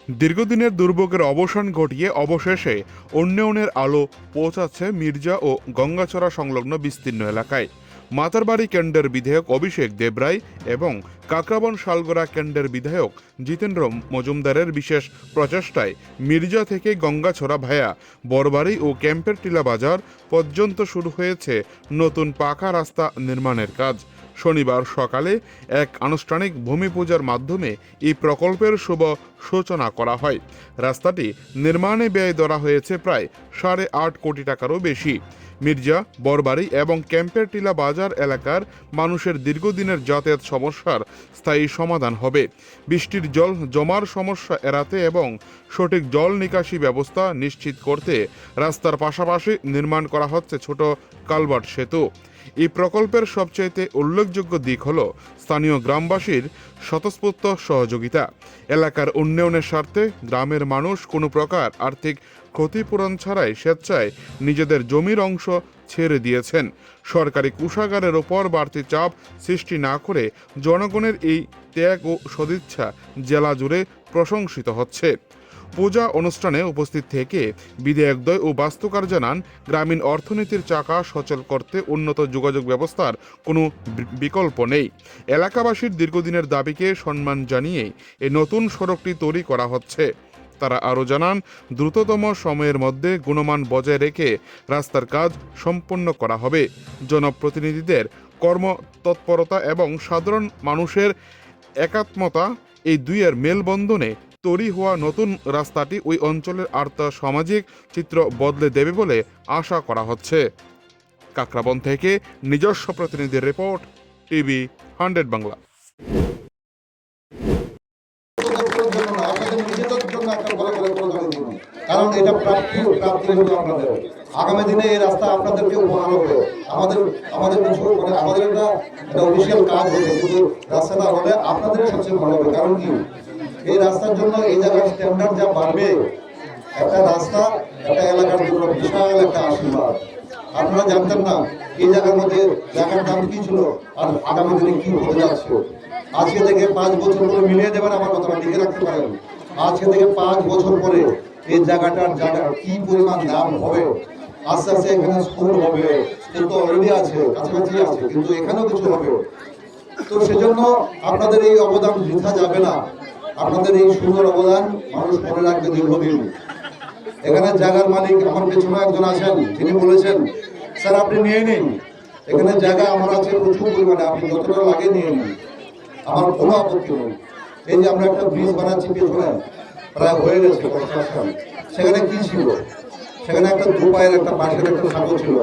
দীর্ঘদিনের দুর্ভোগের অবসান ঘটিয়ে অবশেষে উন্নয়নের আলো পৌঁছাচ্ছে মির্জা ও গঙ্গাচড়া সংলগ্ন বিস্তীর্ণ এলাকায়। মাতারবাড়ি কেন্দ্রের বিধায়ক অভিষেক দেবরায় এবং কাকরাবন শালগড়া কেন্দ্রের বিধায়ক জিতেন্দ্র মজুমদারের বিশেষ প্রচেষ্টায় মির্জা থেকে গঙ্গাছড়া ভায়া বড়বাড়ি ও ক্যাম্পের টিলা বাজার পর্যন্ত শুরু হয়েছে নতুন পাকা রাস্তা নির্মাণের কাজ। শনিবার সকালে এক আনুষ্ঠানিক ভূমি পূজার মাধ্যমে এই প্রকল্পের শুভ সূচনা করা হয়। রাস্তাটি নির্মাণে ব্যয় ধরা হয়েছে প্রায় 8.5 কোটি টাকারও বেশি। মির্জা, বড়বাড়ি এবং ক্যাম্পের টিলা বাজার এলাকার মানুষের দীর্ঘদিনের যাতায়াত সমস্যার স্থায়ী সমাধান হবে। বৃষ্টির জল জমার সমস্যা এড়াতে এবং সঠিক জল নিকাশি ব্যবস্থা নিশ্চিত করতে রাস্তার পাশাপাশি নির্মাণ করা হচ্ছে ছোট কালভার্ট সেতু। এই প্রকল্পের সবচাইতে উল্লেখযোগ্য দিক হল স্থানীয় গ্রামবাসীর স্বতঃস্ফূর্ত সহযোগিতা। এলাকার উন্নয়নের স্বার্থে গ্রামের মানুষ কোনো প্রকার আর্থিক ক্ষতিপূরণ ছাড়াই স্বেচ্ছায় নিজেদের জমির অংশ ছেড়ে দিয়েছেন। সরকারি কোষাগারের ওপর বাড়তি চাপ সৃষ্টি না করে জনগণের এই ত্যাগ ও সদিচ্ছা জেলা জুড়ে প্রশংসিত হচ্ছে। পূজা অনুষ্ঠানে উপস্থিত থেকে বিধায়কদ্বয় ও বাস্তুকার জানান, গ্রামীণ অর্থনীতির চাকা সচল করতে উন্নত যোগাযোগ ব্যবস্থার কোনো বিকল্প নেই। এলাকাবাসীর দীর্ঘদিনের দাবিকে সম্মান জানিয়ে এই নতুন সড়কটি তৈরি করা হচ্ছে। তারা আরও জানান, দ্রুততম সময়ের মধ্যে গুণমান বজায় রেখে রাস্তার কাজ সম্পন্ন করা হবে। জনপ্রতিনিধিদের কর্মতৎপরতা এবং সাধারণ মানুষের একাত্মতা এই দুইয়ের মেলবন্ধনে তৈরি হওয়া নতুন রাস্তাটি ওই অঞ্চলের আর্থ সামাজিক চিত্র বদলে দেবে বলে আশা করা হচ্ছে। কাকরাবন থেকে নিজস্ব প্রতিনিধির রিপোর্ট, টিভি 100 বাংলা। কারণ এটা প্রাপ্তি আপনাদের আগামী দিনে এই রাস্তা আপনাদেরকে উপহার হবে। আমাদের কিছু আমাদের একটা অফিসিয়াল কাজ হবে, কিন্তু রাস্তাটা হলে আপনাদের সবচেয়ে ভালো হবে। কারণ কি, এই রাস্তার জন্য এই জায়গার স্ট্যান্ডার্ড যা বাড়বে, একটা রাস্তা একটা এলাকার জন্য বিশাল একটা আশীর্বাদ। আপনারা জানতেন না এই জায়গার মধ্যে জায়গার দাম কি ছিল আর আগামী দিনে কি হতে যাচ্ছে। আজকে থেকে 5 বছর পরে মিলিয়ে দেবেন, আমার কথাটা লিখে রাখতে পারেন। আজকে থেকে 5 বছর পরে এই জায়গাটার কি পরিমাণ দাম হবে। আস্তে আস্তে এখানে স্কুল হবে, স্কুল তো অলরেডি আছে, কাছাকাছি আছে, কিন্তু এখানেও কিছু হবে। তো সেজন্য আপনাদের এই অবদান বৃথা যাবে না। আপনাদের এই সুন্দর অবদান মানুষ মনে রাখবে দীর্ঘদিন। এখানে জায়গার মালিক আমার পেছনে একজন আছেন, তিনি বলেছেন, স্যার আপনি নিয়ে নিন, এখানে জায়গা আমার আছে প্রচুর পরিমাণে, আপনি যতটা লাগে নিয়ে নিন, আমার কোনো আপত্তি নেই। এই যে আমরা একটা ব্রিজ বানাচ্ছি পেছনে, প্রায় হয়ে গেছে কনস্ট্রাকশন, সেখানে কি ছিল? সেখানে একটা দুপায়ের একটা বাঁশের একটা সাঁকো ছিল।